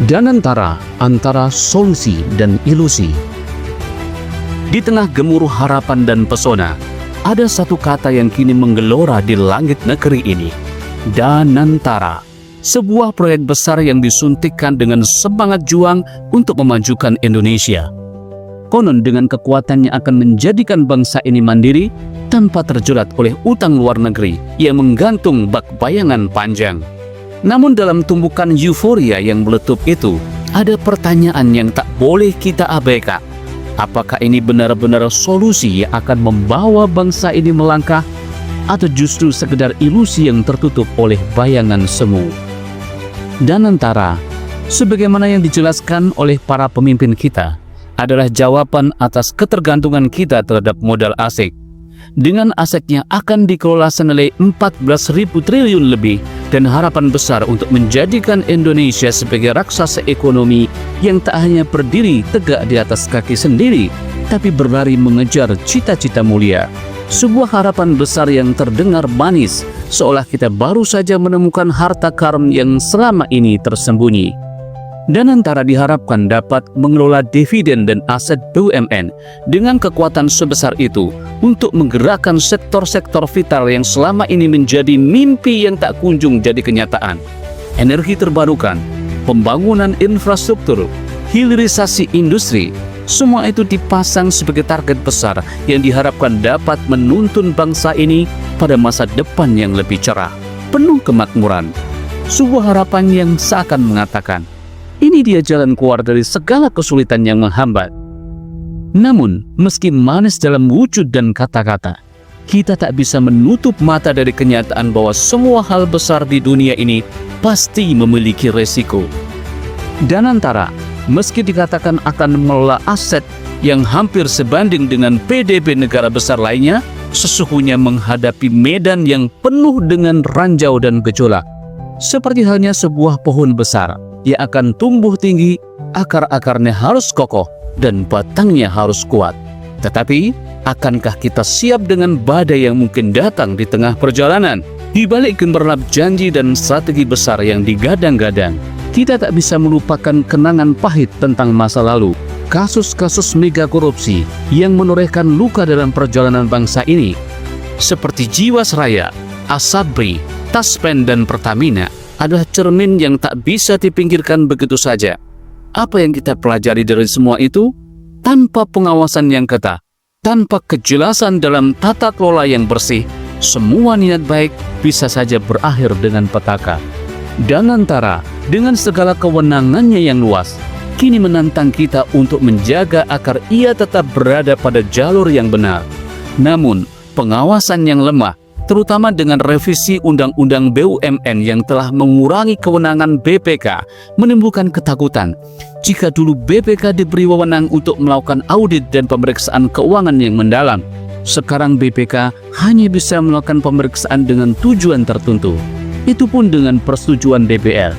dan antara solusi dan ilusi. Di tengah gemuruh harapan dan pesona, ada satu kata yang kini menggelora di langit negeri ini, Danantara. Sebuah proyek besar yang disuntikkan dengan semangat juang untuk memajukan Indonesia. Konon dengan kekuatannya akan menjadikan bangsa ini mandiri tanpa terjerat oleh utang luar negeri yang menggantung bak bayangan panjang. Namun dalam tumbukan euforia yang meletup itu, ada pertanyaan yang tak boleh kita abaikan. Apakah ini benar-benar solusi yang akan membawa bangsa ini melangkah, atau justru sekedar ilusi yang tertutup oleh bayangan semu? Danantara, sebagaimana yang dijelaskan oleh para pemimpin kita, adalah jawaban atas ketergantungan kita terhadap modal asing. Dengan asetnya akan dikelola senilai 14.000 triliun lebih dan harapan besar untuk menjadikan Indonesia sebagai raksasa ekonomi yang tak hanya berdiri tegak di atas kaki sendiri, tapi berlari mengejar cita-cita mulia. Sebuah harapan besar yang terdengar manis, seolah kita baru saja menemukan harta karun yang selama ini tersembunyi. Danantara diharapkan dapat mengelola dividen dan aset BUMN dengan kekuatan sebesar itu untuk menggerakkan sektor-sektor vital yang selama ini menjadi mimpi yang tak kunjung jadi kenyataan. Energi terbarukan, pembangunan infrastruktur, hilirisasi industri, semua itu dipasang sebagai target besar yang diharapkan dapat menuntun bangsa ini pada masa depan yang lebih cerah, penuh kemakmuran. Sebuah harapan yang seakan mengatakan, ini dia jalan keluar dari segala kesulitan yang menghambat. Namun, meski manis dalam wujud dan kata-kata, kita tak bisa menutup mata dari kenyataan bahwa semua hal besar di dunia ini pasti memiliki resiko. Danantara, meski dikatakan akan mengelola aset yang hampir sebanding dengan PDB negara besar lainnya, sesungguhnya menghadapi medan yang penuh dengan ranjau dan gejolak. Seperti halnya sebuah pohon besar, ia akan tumbuh tinggi, akar-akarnya harus kokoh, dan batangnya harus kuat. Tetapi, akankah kita siap dengan badai yang mungkin datang di tengah perjalanan? Di balik gemerlap janji dan strategi besar yang digadang-gadang, kita tak bisa melupakan kenangan pahit tentang masa lalu. Kasus-kasus mega korupsi yang menorehkan luka dalam perjalanan bangsa ini, seperti Jiwasraya, Asabri, Taspen, dan Pertamina, adalah cermin yang tak bisa dipinggirkan begitu saja. Apa yang kita pelajari dari semua itu? Tanpa pengawasan yang ketat, tanpa kejelasan dalam tata kelola yang bersih, semua niat baik bisa saja berakhir dengan petaka. Danantara, dengan segala kewenangannya yang luas, kini menantang kita untuk menjaga agar ia tetap berada pada jalur yang benar. Namun, pengawasan yang lemah, terutama dengan revisi Undang-Undang BUMN yang telah mengurangi kewenangan BPK, menimbulkan ketakutan. Jika dulu BPK diberi wewenang untuk melakukan audit dan pemeriksaan keuangan yang mendalam, sekarang BPK hanya bisa melakukan pemeriksaan dengan tujuan tertentu, itu pun dengan persetujuan DPR.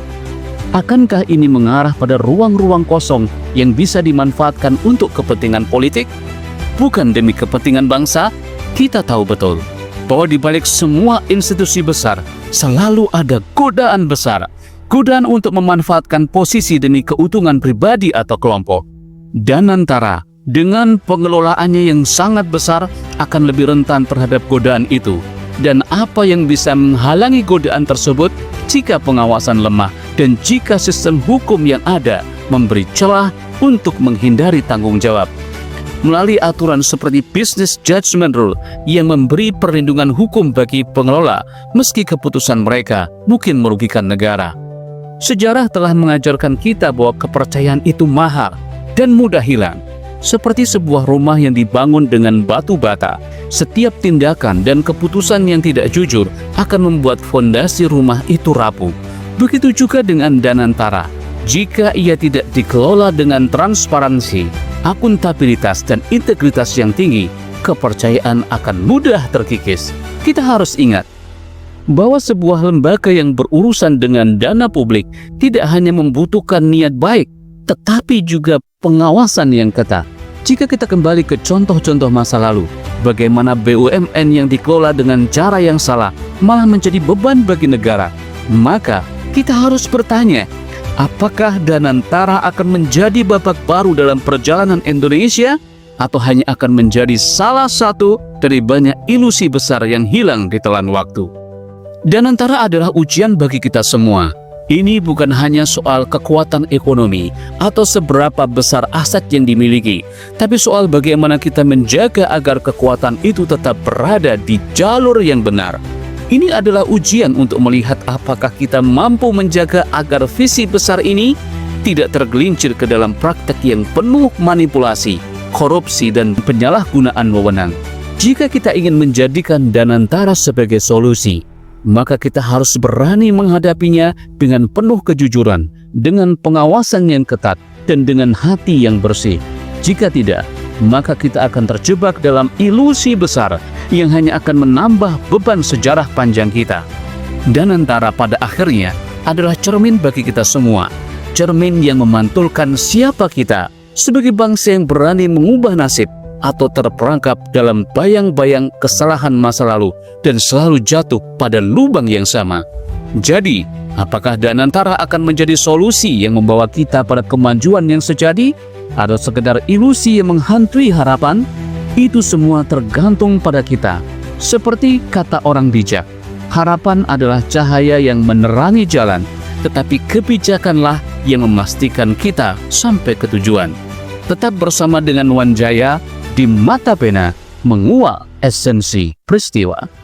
Akankah ini mengarah pada ruang-ruang kosong yang bisa dimanfaatkan untuk kepentingan politik? Bukan demi kepentingan bangsa? Kita tahu betul bahwa di balik semua institusi besar selalu ada godaan besar, godaan untuk memanfaatkan posisi demi keuntungan pribadi atau kelompok. Danantara, dengan pengelolaannya yang sangat besar, akan lebih rentan terhadap godaan itu. Dan apa yang bisa menghalangi godaan tersebut jika pengawasan lemah dan jika sistem hukum yang ada memberi celah untuk menghindari tanggung jawab? Melalui aturan seperti Business Judgment Rule yang memberi perlindungan hukum bagi pengelola meski keputusan mereka mungkin merugikan negara. Sejarah telah mengajarkan kita bahwa kepercayaan itu mahal dan mudah hilang. Seperti sebuah rumah yang dibangun dengan batu bata, setiap tindakan dan keputusan yang tidak jujur akan membuat fondasi rumah itu rapuh. Begitu juga dengan Danantara. Jika ia tidak dikelola dengan transparansi, akuntabilitas, dan integritas yang tinggi, kepercayaan akan mudah terkikis. Kita harus ingat bahwa sebuah lembaga yang berurusan dengan dana publik tidak hanya membutuhkan niat baik, tetapi juga pengawasan yang ketat. Jika kita kembali ke contoh-contoh masa lalu, bagaimana BUMN yang dikelola dengan cara yang salah malah menjadi beban bagi negara, maka kita harus bertanya, Apakah Danantara akan menjadi babak baru dalam perjalanan Indonesia, atau hanya akan menjadi salah satu dari banyak ilusi besar yang hilang di telan waktu? Danantara adalah ujian bagi kita semua. Ini bukan hanya soal kekuatan ekonomi atau seberapa besar aset yang dimiliki, tapi soal bagaimana kita menjaga agar kekuatan itu tetap berada di jalur yang benar. Ini adalah ujian untuk melihat apakah kita mampu menjaga agar visi besar ini tidak tergelincir ke dalam praktek yang penuh manipulasi, korupsi, dan penyalahgunaan wewenang. Jika kita ingin menjadikan Danantara sebagai solusi, maka kita harus berani menghadapinya dengan penuh kejujuran, dengan pengawasan yang ketat, dan dengan hati yang bersih. Jika tidak, maka kita akan terjebak dalam ilusi besar yang hanya akan menambah beban sejarah panjang kita. Danantara pada akhirnya adalah cermin bagi kita semua, cermin yang memantulkan siapa kita sebagai bangsa yang berani mengubah nasib atau terperangkap dalam bayang-bayang kesalahan masa lalu dan selalu jatuh pada lubang yang sama. Jadi, apakah Danantara akan menjadi solusi yang membawa kita pada kemajuan yang sejati, atau sekedar ilusi yang menghantui harapan? Itu semua tergantung pada kita. Seperti kata orang bijak, harapan adalah cahaya yang menerangi jalan, tetapi kebijakanlah yang memastikan kita sampai ke tujuan. Tetap bersama dengan Wan Jaya di Mata Pena, menguak esensi peristiwa.